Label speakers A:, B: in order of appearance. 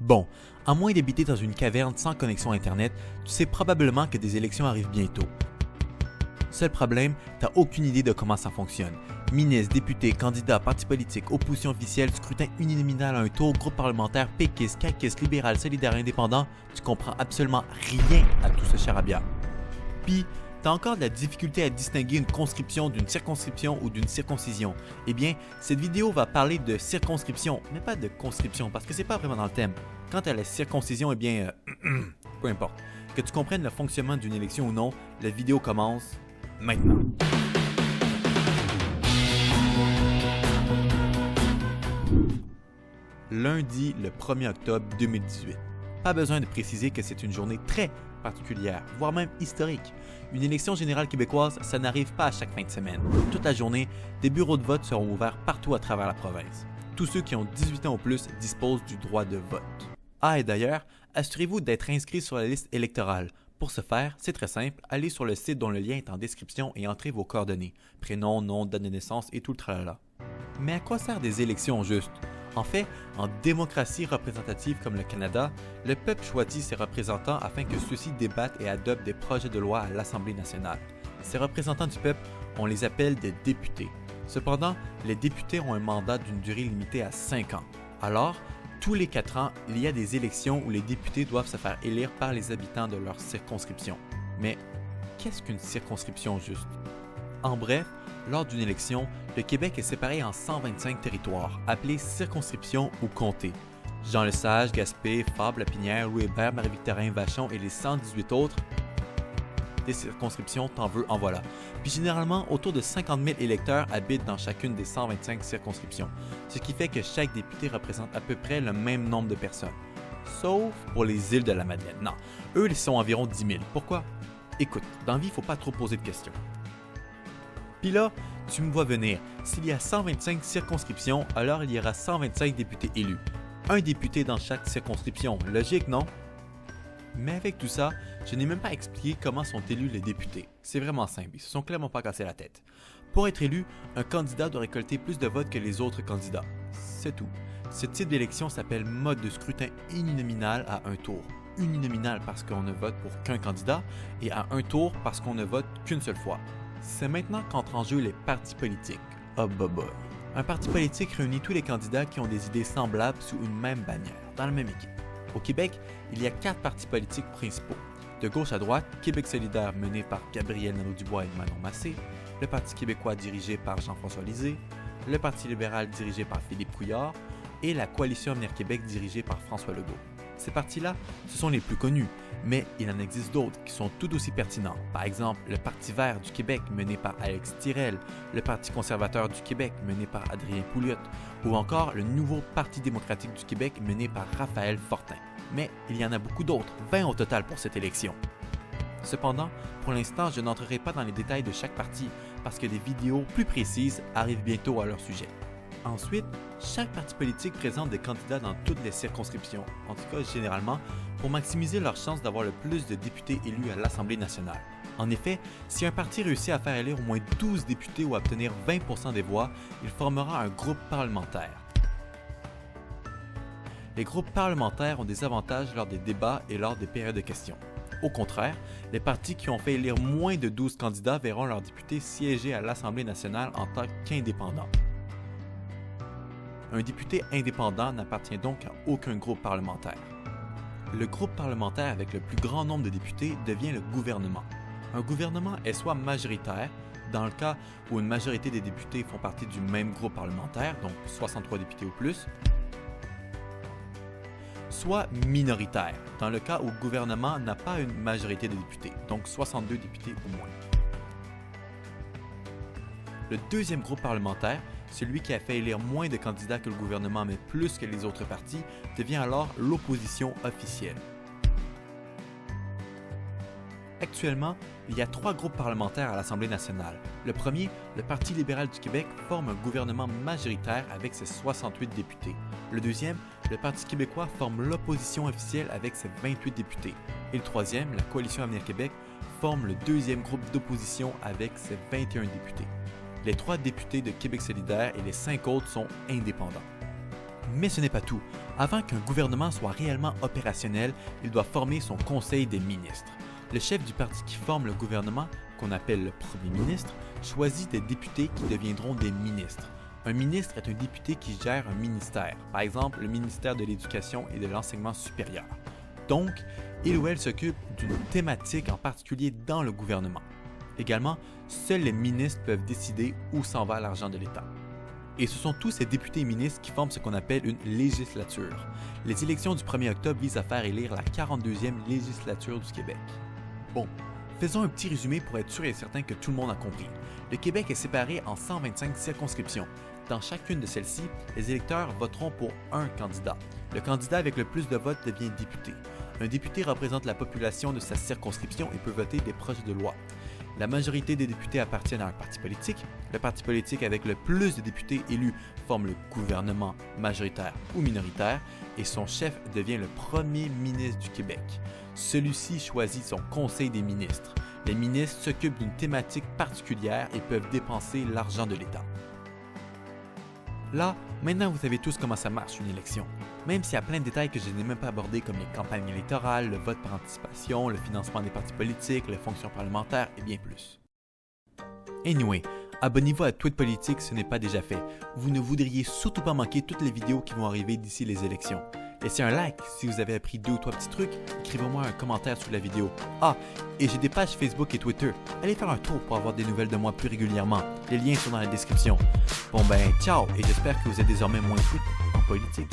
A: Bon, à moins d'habiter dans une caverne sans connexion Internet, tu sais probablement que des élections arrivent bientôt. Seul problème, t'as aucune idée de comment ça fonctionne. Ministres, députés, candidats, partis politiques, opposition officielle, scrutin uninominal à un tour, groupe parlementaire, péquiste, caquiste, libéral, solidaire, indépendant, tu comprends absolument rien à tout ce charabia. Puis, t'as encore de la difficulté à distinguer une conscription d'une circonscription ou d'une circoncision. Eh bien, cette vidéo va parler de circonscription, mais pas de conscription, parce que c'est pas vraiment dans le thème. Quant à la circoncision, eh bien, peu importe. Que tu comprennes le fonctionnement d'une élection ou non, la vidéo commence maintenant. Lundi, le 1er octobre 2018. Pas besoin de préciser que c'est une journée très particulière, voire même historique. Une élection générale québécoise, ça n'arrive pas à chaque fin de semaine. Toute la journée, des bureaux de vote seront ouverts partout à travers la province. Tous ceux qui ont 18 ans ou plus disposent du droit de vote. Ah, et d'ailleurs, assurez-vous d'être inscrit sur la liste électorale. Pour ce faire, c'est très simple, allez sur le site dont le lien est en description et entrez vos coordonnées. Prénom, nom, date de naissance et tout le tralala. Mais à quoi servent des élections juste? En fait, en démocratie représentative comme le Canada, le peuple choisit ses représentants afin que ceux-ci débattent et adoptent des projets de loi à l'Assemblée nationale. Ces représentants du peuple, on les appelle des députés. Cependant, les députés ont un mandat d'une durée limitée à 5 ans. Alors, tous les 4 ans, il y a des élections où les députés doivent se faire élire par les habitants de leur circonscription. Mais qu'est-ce qu'une circonscription juste? En bref, lors d'une élection, le Québec est séparé en 125 territoires, appelés circonscriptions ou comtés. Jean Lesage, Gaspé, Fabre, Lapinière, Louis Hébert, Marie-Victorin, Vachon et les 118 autres des circonscriptions, t'en veux, en voilà. Puis généralement, autour de 50 000 électeurs habitent dans chacune des 125 circonscriptions, ce qui fait que chaque député représente à peu près le même nombre de personnes. Sauf pour les îles de la Madeleine. Non, eux, ils sont environ 10 000. Pourquoi? Écoute, dans la vie, il ne faut pas trop poser de questions. Puis là, tu me vois venir. S'il y a 125 circonscriptions, alors il y aura 125 députés élus. Un député dans chaque circonscription. Logique, non? Mais avec tout ça, je n'ai même pas expliqué comment sont élus les députés. C'est vraiment simple, ils se sont clairement pas cassé la tête. Pour être élu, un candidat doit récolter plus de votes que les autres candidats. C'est tout. Ce type d'élection s'appelle mode de scrutin uninominal à un tour. Uninominal parce qu'on ne vote pour qu'un candidat et à un tour parce qu'on ne vote qu'une seule fois. C'est maintenant qu'entrent en jeu les partis politiques. Oh boy. Un parti politique réunit tous les candidats qui ont des idées semblables sous une même bannière, dans la même équipe. Au Québec, il y a 4 partis politiques principaux. De gauche à droite, Québec solidaire mené par Gabriel Nadeau-Dubois et Manon Massé, le Parti québécois dirigé par Jean-François Lisée, le Parti libéral dirigé par Philippe Couillard et la Coalition Avenir Québec dirigée par François Legault. Ces partis-là, ce sont les plus connus, mais il en existe d'autres qui sont tout aussi pertinents. Par exemple, le Parti vert du Québec mené par Alex Tirel, le Parti conservateur du Québec mené par Adrien Pouliot, ou encore le nouveau Parti démocratique du Québec mené par Raphaël Fortin. Mais il y en a beaucoup d'autres, 20 au total pour cette élection. Cependant, pour l'instant, je n'entrerai pas dans les détails de chaque parti parce que des vidéos plus précises arrivent bientôt à leur sujet. Ensuite, chaque parti politique présente des candidats dans toutes les circonscriptions, en tout cas généralement, pour maximiser leurs chances d'avoir le plus de députés élus à l'Assemblée nationale. En effet, si un parti réussit à faire élire au moins 12 députés ou à obtenir 20% des voix, il formera un groupe parlementaire. Les groupes parlementaires ont des avantages lors des débats et lors des périodes de questions. Au contraire, les partis qui ont fait élire moins de 12 candidats verront leurs députés siéger à l'Assemblée nationale en tant qu'indépendants. Un député indépendant n'appartient donc à aucun groupe parlementaire. Le groupe parlementaire avec le plus grand nombre de députés devient le gouvernement. Un gouvernement est soit majoritaire, dans le cas où une majorité des députés font partie du même groupe parlementaire, donc 63 députés ou plus, soit minoritaire, dans le cas où le gouvernement n'a pas une majorité de députés, donc 62 députés ou moins. Le deuxième groupe parlementaire, celui qui a fait élire moins de candidats que le gouvernement mais plus que les autres partis, devient alors l'opposition officielle. Actuellement, il y a 3 groupes parlementaires à l'Assemblée nationale. Le premier, le Parti libéral du Québec, forme un gouvernement majoritaire avec ses 68 députés. Le deuxième, le Parti québécois, forme l'opposition officielle avec ses 28 députés. Et le troisième, la Coalition Avenir Québec, forme le deuxième groupe d'opposition avec ses 21 députés. Les 3 députés de Québec solidaire et les 5 autres sont indépendants. Mais ce n'est pas tout. Avant qu'un gouvernement soit réellement opérationnel, il doit former son conseil des ministres. Le chef du parti qui forme le gouvernement, qu'on appelle le premier ministre, choisit des députés qui deviendront des ministres. Un ministre est un député qui gère un ministère, par exemple le ministère de l'Éducation et de l'Enseignement supérieur. Donc, il ou elle s'occupe d'une thématique en particulier dans le gouvernement. Également, seuls les ministres peuvent décider où s'en va l'argent de l'État. Et ce sont tous ces députés et ministres qui forment ce qu'on appelle une législature. Les élections du 1er octobre visent à faire élire la 42e législature du Québec. Bon, faisons un petit résumé pour être sûr et certain que tout le monde a compris. Le Québec est séparé en 125 circonscriptions. Dans chacune de celles-ci, les électeurs voteront pour un candidat. Le candidat avec le plus de votes devient député. Un député représente la population de sa circonscription et peut voter des projets de loi. La majorité des députés appartiennent à un parti politique. Le parti politique avec le plus de députés élus forme le gouvernement majoritaire ou minoritaire et son chef devient le premier ministre du Québec. Celui-ci choisit son conseil des ministres. Les ministres s'occupent d'une thématique particulière et peuvent dépenser l'argent de l'État. Là, maintenant vous savez tous comment ça marche une élection. Même s'il y a plein de détails que je n'ai même pas abordés comme les campagnes électorales, le vote par anticipation, le financement des partis politiques, les fonctions parlementaires et bien plus. Anyway, abonnez-vous à Tweet Politique si ce n'est pas déjà fait. Vous ne voudriez surtout pas manquer toutes les vidéos qui vont arriver d'ici les élections. Laissez un like si vous avez appris 2 ou 3 petits trucs, écrivez-moi un commentaire sous la vidéo. Ah, et j'ai des pages Facebook et Twitter. Allez faire un tour pour avoir des nouvelles de moi plus régulièrement. Les liens sont dans la description. Bon ben, ciao, et j'espère que vous êtes désormais moins tweet en politique.